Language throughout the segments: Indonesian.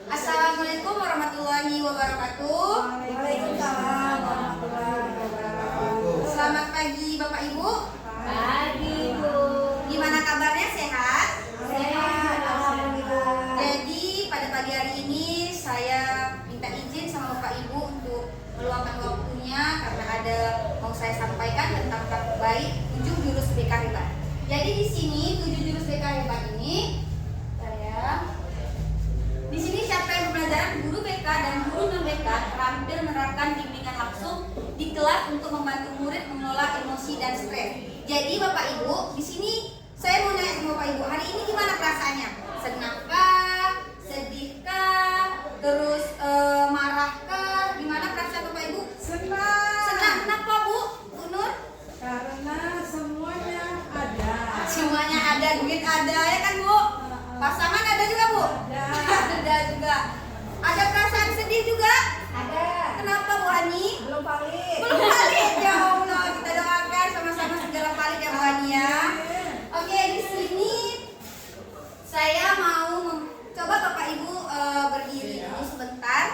Assalamualaikum warahmatullahi wabarakatuh. Waalaikumsalam warahmatullahi wabarakatuh. Selamat pagi Bapak Ibu. Pagi Bu. Gimana kabarnya, sehat? Sehat, alhamdulillah. Jadi pada pagi hari ini saya minta izin sama Bapak Ibu untuk meluangkan waktunya karena ada mau saya sampaikan tentang praktek baik 7 jurus BK Hebat. Jadi di sini 7 jurus BK Hebat ini di sini siapa yang pembelajaran guru BK dan guru non BK terampil menerapkan bimbingan langsung di kelas untuk membantu murid mengelola emosi dan stres. Jadi Bapak Ibu, di sini saya mau nanya sama Bapak Ibu, hari ini gimana perasaannya? Senangkah? Sedihkah? Terus marahkah? Gimana perasaan Bapak Ibu? Senang. Senang. Kenapa Bu? Bu Nur? Karena semuanya ada. Semuanya ada, duit ada ya kan Bu? Pasangan ada juga Bu? Ada juga. Ada perasaan sedih juga? Ada. Kenapa Bu Ani? Belum valid. Belum valid, ya Allah. Kita doakan sama-sama segala valid ya Bu Ani ya. Oke, di sini saya mau coba Bapak Ibu berdiri dulu sebentar.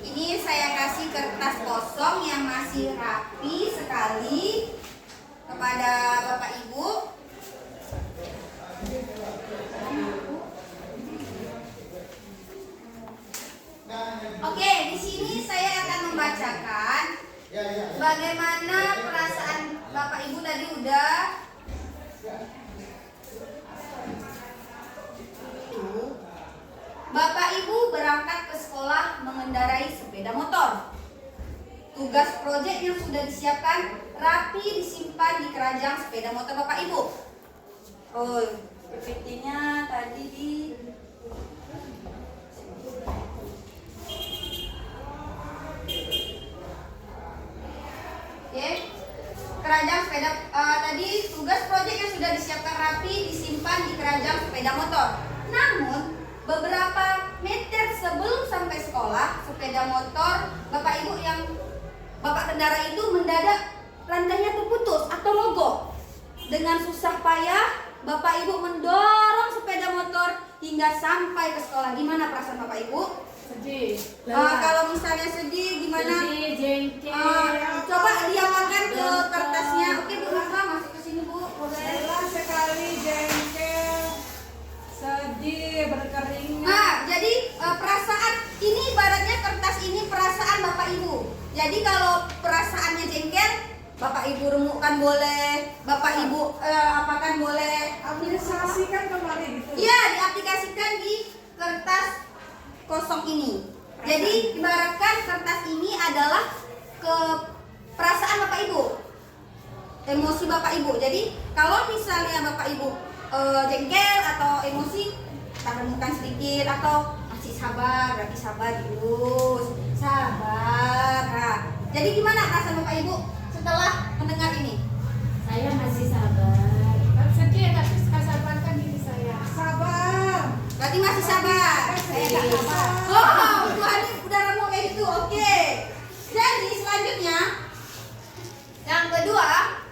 Ini saya kasih kertas kosong yang masih rapi sekali kepada Bapak Ibu. Oke, di sini saya akan membacakan bagaimana perasaan Bapak Ibu tadi udah. Bapak Ibu berangkat ke sekolah mengendarai sepeda motor. Tugas proyek yang sudah disiapkan rapi disimpan di keranjang sepeda motor Bapak Ibu. Oh, PPT-nya tadi di Oke. Keranjang sepeda tadi tugas proyek yang sudah disiapkan rapi disimpan di keranjang sepeda motor. Namun beberapa meter sebelum sampai sekolah, sepeda motor Bapak Ibu yang Bapak kendara itu mendadak rantainya terputus atau mogok. Dengan susah payah Bapak Ibu mendorong sepeda motor hingga sampai ke sekolah. Gimana perasaan Bapak Ibu? Sedih. Kalau misalnya sedih gimana? Sedih, jengkel. Coba diamalkan ke kertasnya. Oke Bu Rahma, masuk ke sini Bu. Boleh. Lelah sekali, jengkel. Sedih, berkeringat. Nah, jadi perasaan ini ibaratnya kertas ini perasaan Bapak Ibu. Jadi kalau perasaannya jengkel, Bapak Ibu remukkan boleh, Bapak Ibu apakan boleh. Aplikasikan kembali gitu. Iya, diaplikasikan di kertas kosong ini. Jadi ibaratkan kertas ini adalah ke perasaan Bapak Ibu, emosi Bapak Ibu. Jadi kalau misalnya Bapak Ibu jengkel atau emosi, kita remukkan sedikit atau masih sabar, berarti sabar dulu, sabar. Nah, jadi gimana perasaan Bapak Ibu setelah mendengar ini? Saya masih sabar. Sedih tapi saya sabarkan diri saya. Sabar. Berarti masih sabar. Saya nggak sabar. Oh, Tuhan udah remuk kayak gitu. Oke. Jadi selanjutnya yang kedua,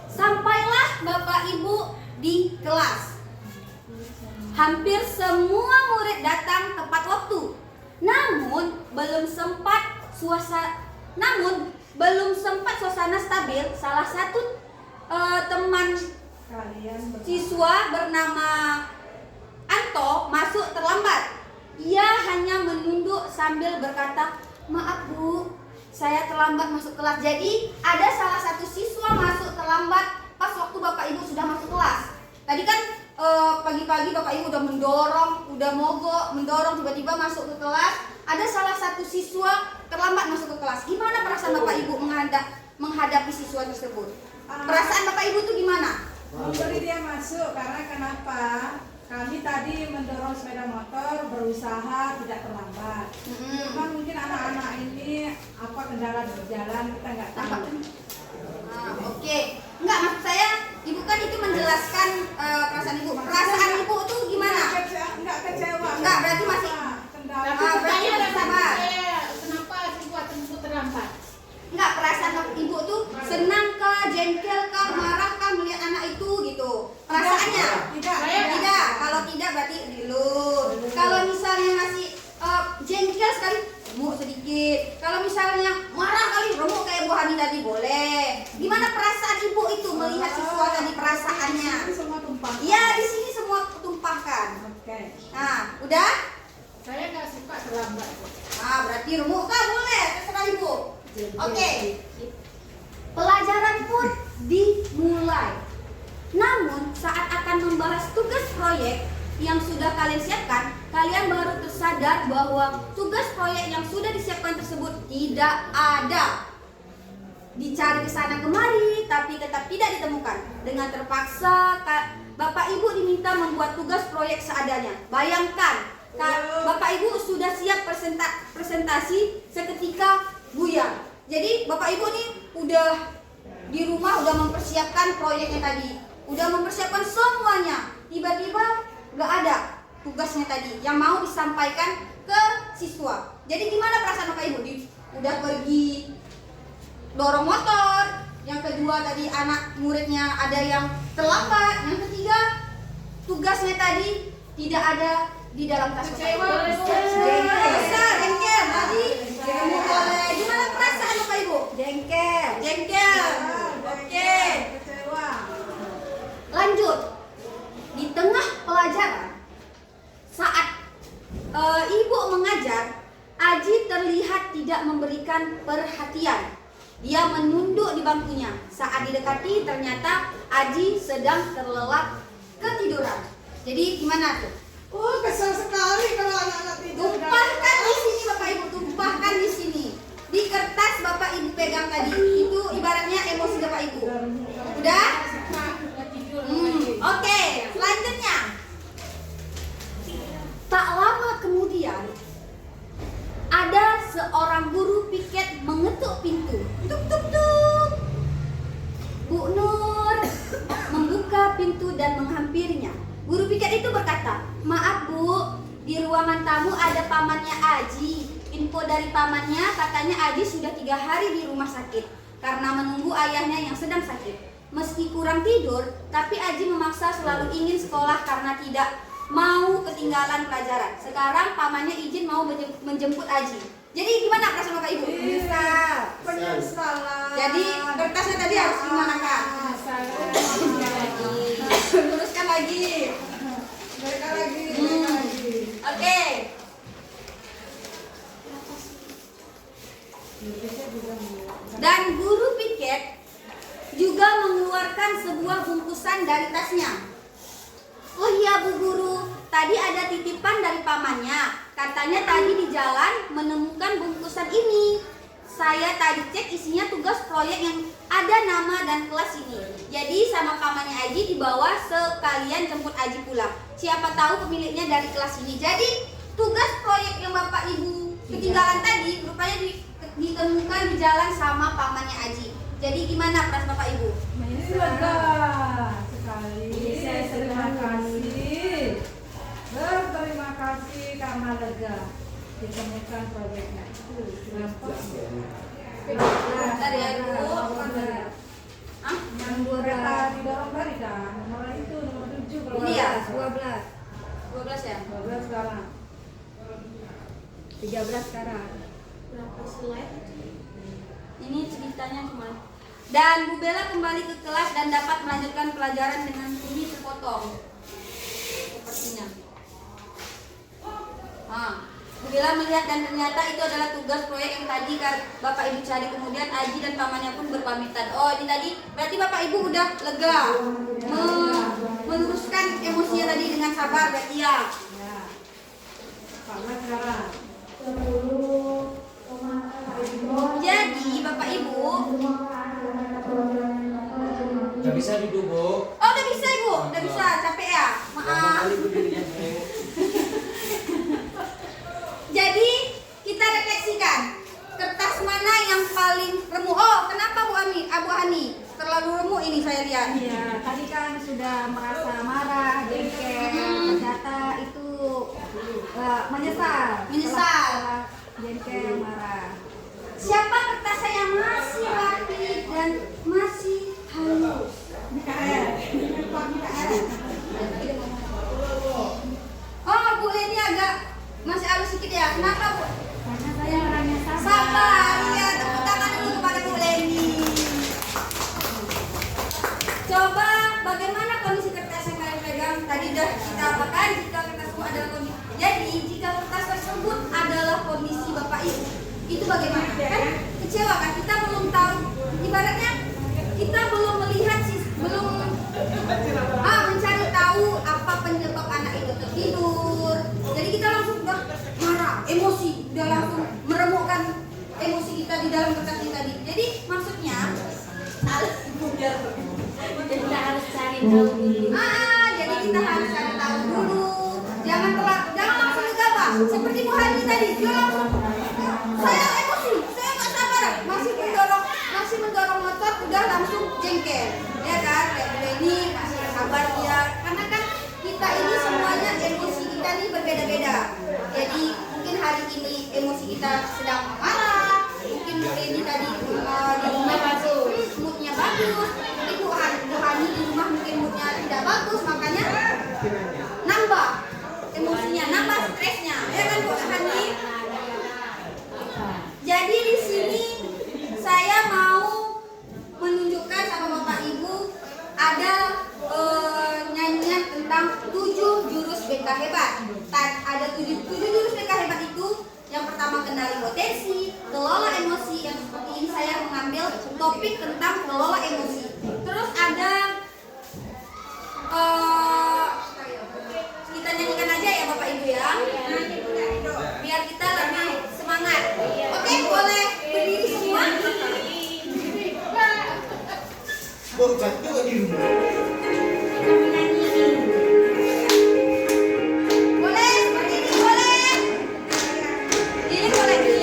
sampailah Bapak Ibu di kelas. Hampir semua murid datang tepat waktu. Namun belum sempat suasana stabil. Salah satu teman siswa bernama Anto masuk terlambat. Ia hanya menunduk sambil berkata, "Maaf Bu, saya terlambat masuk kelas." Jadi ada salah satu siswa masuk terlambat pas waktu Bapak Ibu sudah masuk kelas. Tadi kan pagi-pagi Bapak Ibu udah udah mogok, mendorong tiba-tiba masuk ke kelas. Ada salah satu siswa terlambat masuk ke kelas. Gimana perasaan Bapak Ibu menghadapi siswa tersebut? Perasaan Bapak Ibu tuh gimana? Memberi dia masuk karena kenapa? Kami tadi mendorong sepeda motor berusaha tidak terlambat. Cuman mungkin anak-anak ini apa kendala di jalan kita nggak tahu. Oke. Enggak, maksud saya Ibu kan itu menjelaskan perasaan Ibu. Perasaan Ibu tuh gimana? Nggak kecewa. Enggak, berarti masih Kendala. berarti masih sabar. Kenapa siswa tersebut terlambat? Enggak, perasaan Ibu tuh senang kah, jengkel kah, marah kah melihat anak itu gitu. Perasaannya? Tidak. Tidak. dikit. Kalau misalnya marah kali remuk kayak Bu Hani tadi boleh. Gimana perasaan ibu itu melihat siswa tadi perasaannya? Ini semua tumpah. Iya, di sini semua tumpahkan. Oke. Nah, udah? Saya nggak suka terlambat. Nah, berarti remuk kan boleh, terserah ibu. Oke. Pelajaran pun dimulai. Namun, saat akan membahas tugas proyek yang sudah kalian siapkan, kalian baru tersadar bahwa tugas proyek yang sudah disiapkan tersebut tidak ada. Dicari ke sana kemari, tapi tetap tidak ditemukan. Dengan terpaksa, Bapak Ibu diminta membuat tugas proyek seadanya. Bayangkan, Bapak Ibu sudah siap presentasi seketika buyar. Jadi Bapak Ibu nih udah di rumah udah mempersiapkan proyeknya tadi, udah mempersiapkan semuanya. Tiba-tiba nggak ada tugasnya tadi yang mau disampaikan ke siswa. Jadi gimana perasaan Bapak Ibu? Udah pergi dorong motor, yang kedua tadi anak muridnya ada yang terlambat, yang ketiga tugasnya tadi tidak ada di dalam tas Bapak Ibu. Jengkel tadi. Gimana perasaan Bapak Ibu? Jengkel. Oke. Kecewa. Lanjut. Di tengah pelajaran, saat ibu mengajar, Aji terlihat tidak memberikan perhatian. Dia menunduk di bangkunya. Saat didekati, ternyata Aji sedang terlelap ketiduran. Jadi gimana tuh? Oh, kesel sekali kalau anak-anak tidur. Tumpahkan di sini Bapak Ibu, tumpahkan di sini. Di kertas Bapak Ibu pegang tadi, itu ibaratnya emosi Bapak Ibu. Udah? Oke, selanjutnya. Tak lama kemudian, ada seorang guru piket mengetuk pintu. Tuk tuk tuk. Bu Nur membuka pintu dan menghampirinya. Guru piket itu berkata, "Maaf Bu, di ruangan tamu ada pamannya Aji. Info dari pamannya katanya Aji sudah 3 hari di rumah sakit karena menunggu ayahnya yang sedang sakit. Meski kurang tidur, tapi Aji memaksa selalu ingin sekolah karena tidak mau ketinggalan pelajaran. Sekarang pamannya izin mau menjemput Aji." Jadi gimana perasaan Bapak Ibu? Penyesalan. Jadi kertasnya tadi harus gimana Kak? Luruskan lagi. Mereka lagi. Oke. Dan guru piket juga mengeluarkan sebuah bungkusan dari tasnya. "Oh iya Bu Guru, tadi ada titipan dari pamannya. Katanya tadi di jalan menemukan bungkusan ini. Saya tadi cek isinya tugas proyek yang ada nama dan kelas ini. Jadi sama pamannya Aji dibawa sekalian jemput Aji pulang. Siapa tahu pemiliknya dari kelas ini." Jadi tugas proyek yang Bapak Ibu ketinggalan tadi rupanya ditemukan di jalan sama pamannya Aji. Jadi gimana perasaan Bapak Ibu? Ini lega sekali. Saya terima kasih. Berterima kasih karena lega ditemukan proyeknya. Kenapa? Tadi ya Bu. Ah, Yang kereta didorong tadi kan, nomor itu nomor 7 kalau ini ya, 12. 12 ya. 12 sekarang. 13 sekarang. Berapa slide? Ini ceritanya cuma. Dan Bu Bella kembali ke kelas dan dapat melanjutkan pelajaran dengan ini terpotong. Sepertinya. Bu Bella melihat dan ternyata itu adalah tugas proyek yang tadi Bapak Ibu cari. Kemudian Aji dan pamannya pun berpamitan. Oh, ini tadi berarti Bapak Ibu udah lega. Meluruskan emosinya tadi dengan sabar berarti ya. Ya. Karena sekarang. Jadi Bapak Ibu, Gak bisa duduk, Bu. oh udah bisa Ibu, udah bisa, capek ya, Lama maaf. kali berdirinya, Bu. Jadi kita refleksikan kertas mana yang paling remuk. Oh kenapa Bu Hani? Terlalu remuk ini saya lihat. Iya, tadi kan sudah merasa marah, jengkel, ternyata itu menyesal. Menyesal. Setelah jengkel, marah. Siapa kertas saya masih rapi dan masih halus? Oh Bu ini agak masih halus sedikit ya. Kenapa Bu? Karena saya orangnya sabar. tadi udah kita apakan jika kertas tersebut adalah kondisi. Jadi jika kertas tersebut adalah kondisi Bapak Ibu, itu bagaimana? Kan kecewa kan? Kita belum tahu, ibaratnya kita belum melihat sih, belum mencari tahu apa penyebab anak itu tertidur. Jadi kita langsung udah marah, emosi, udah langsung meremukkan emosi kita di dalam kertas ini tadi. Jadi maksudnya Kita harus cari tahu dulu. jadi kita harus cari tahu dulu. Jangan langsung gegabah. Seperti Bu Hani tadi, dia langsung saya emosi, saya nggak sabar, masih mendorong motor, udah langsung jengkel, ya kan? Ini masih sabar dia, karena kan kita ini semuanya emosi kita ini berbeda-beda. Jadi mungkin hari ini emosi kita sedang marah, mungkin ini tadi di rumah bagus, moodnya bagus, tapi Bu Hani di rumah mungkin moodnya tidak bagus, makanya nambah emosinya, nambah stresnya, ya kan Bu Hani? Jadi di sini saya mau menunjukkan sama Bapak Ibu ada nyanyian tentang 7 jurus BK hebat. Ada 7 jurus BK hebat itu. Yang pertama kenali potensi, kelola emosi. Yang seperti ini saya mengambil topik tentang kelola emosi. Terus ada kita nyanyikan aja ya Bapak Ibu ya, biar kita lebih semangat. Oke, boleh berdiri semua. Bocat juga di rumah. Boleh berdiri, boleh. Diri boleh diri.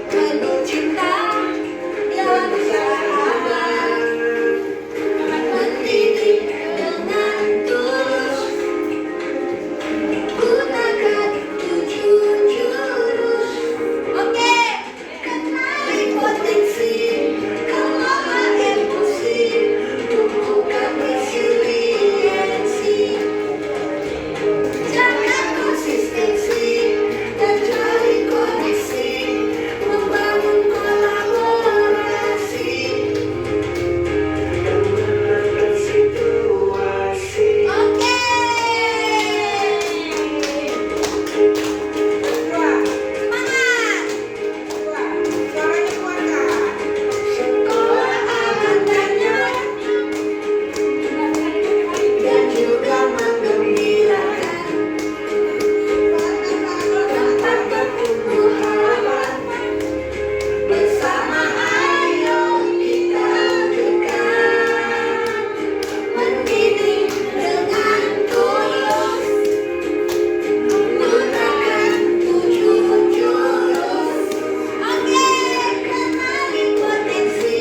Penuh cinta yang sahabat, mendidik dengan tulus, gunakan 7 jurus. Oke, kenali potensi, kelola emosi, tumbuhkan resiliensi, jaga konsistensi, dan cari koneksi, membangun kolaborasi. Oke. Semangat. Sekolah aman dan nyaman, dan juga menggembirakan, tempat pertumbuhan, bersama ayo kita dekat, mendidik dengan tulus, gunakan 7 jurus. Oke, kenali potensi,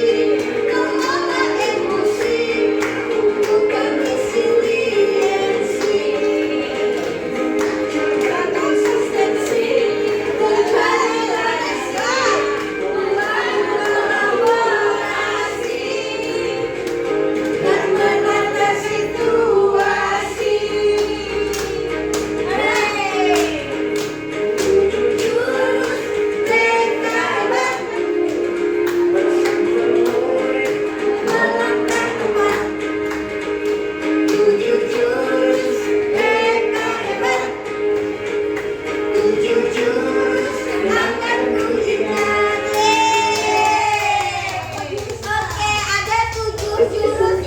kelola emosi, tumbuhkan resiliensi, jaga konsistensi, dan cari koneksi, membangun kolaborasi, dan menata situasi. Hei, 7 jurus BK hebat, melangkah tepat. 7 jurus BK hebat, 7 jurus akan ku ingat. Oke, ada 7 jurus.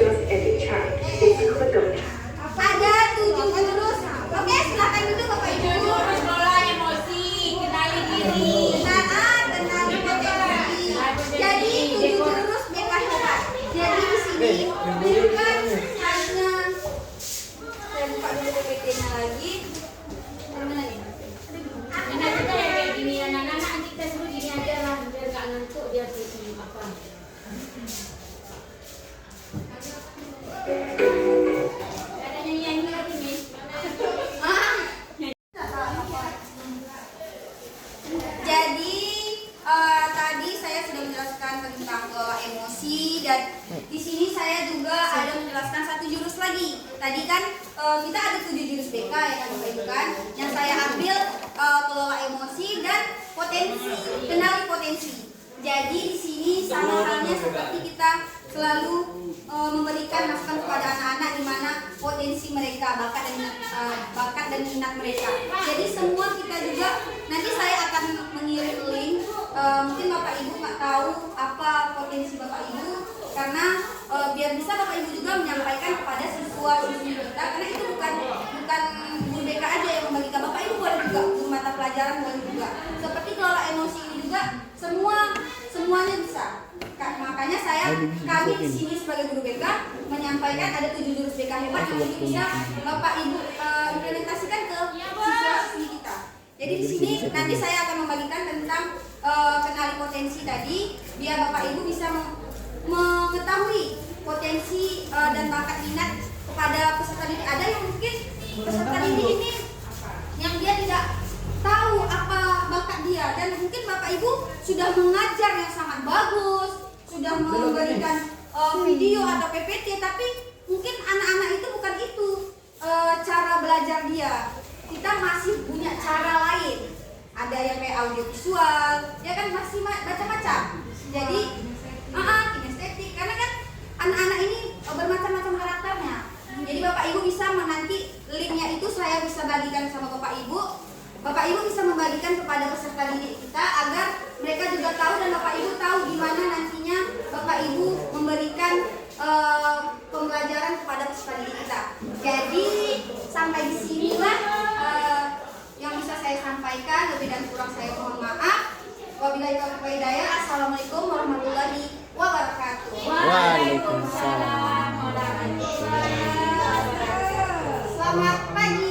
Ada 7 jurus. Oke, silakan duduk Bapak Ibu. Kelola emosi, kenali diri. Kenali potensi. Jadi 7 jurus BK hebat. Jadi di sini bukan hanya, saya buka dulu PPT-nya lagi. Dari mana nih? Anak kita yang kayak gini, anak-anak kita suruh gini aja lah, biar gak ngantuk, biar sih apa. Gak ada nyanyi lagi nih. Jadi tadi saya sudah menjelaskan tentang emosi, dan di sini saya juga ada menjelaskan 1 jurus lagi. Tadi kan kita ada 7 jurus BK ya kan Bapak Ibu kan. Yang saya ambil Jadi di sini sama halnya seperti kita selalu memberikan masukan kepada anak-anak di mana potensi mereka, bakat dan minat mereka. Jadi semua kita juga nanti saya akan mengirim link. Mungkin Bapak Ibu nggak tahu apa potensi Bapak Ibu, karena biar bisa Bapak Ibu juga menyampaikan kepada siswa-siswi kita, karena itu bukan guru BK aja yang membagikan. Bapak Ibu boleh juga, guru mata pelajaran boleh juga. Seperti kelola emosi ini juga semuanya bisa. Makanya kami di sini sebagai guru BK menyampaikan ada 7 jurus BK hebat yang nanti bisa Bapak Ibu implementasikan ke siswa-siswi kita. Jadi di sini nanti saya akan membagikan tentang kenali potensi tadi, biar Bapak Ibu bisa mengetahui potensi dan bakat minat kepada peserta didik. Ada yang mungkin peserta didik ini yang dia tidak tahu apa bakat dia, dan mungkin Bapak Ibu sudah mengajar yang sangat bagus, sudah memberikan video atau PPT, tapi mungkin anak-anak itu bukan itu cara belajar dia. Kita masih punya cara lain. Ada yang kayak audio visual, ya kan, masih macam-macam. Jadi kinestetik, karena kan anak-anak ini bermacam-macam karakternya. Jadi Bapak Ibu bisa nanti linknya itu saya bisa bagikan sama Bapak Ibu. Bapak Ibu bisa membagikan kepada peserta didik kita agar mereka juga tahu, dan Bapak Ibu tahu gimana nantinya Bapak Ibu memberikan pembelajaran kepada peserta didik kita. Jadi sampai di sinilah yang bisa saya sampaikan. Lebih dan kurang saya mohon maaf. Wabillahi taufiq wal hidayah. Assalamualaikum warahmatullahi wabarakatuh. Waalaikumsalam. Selamat pagi.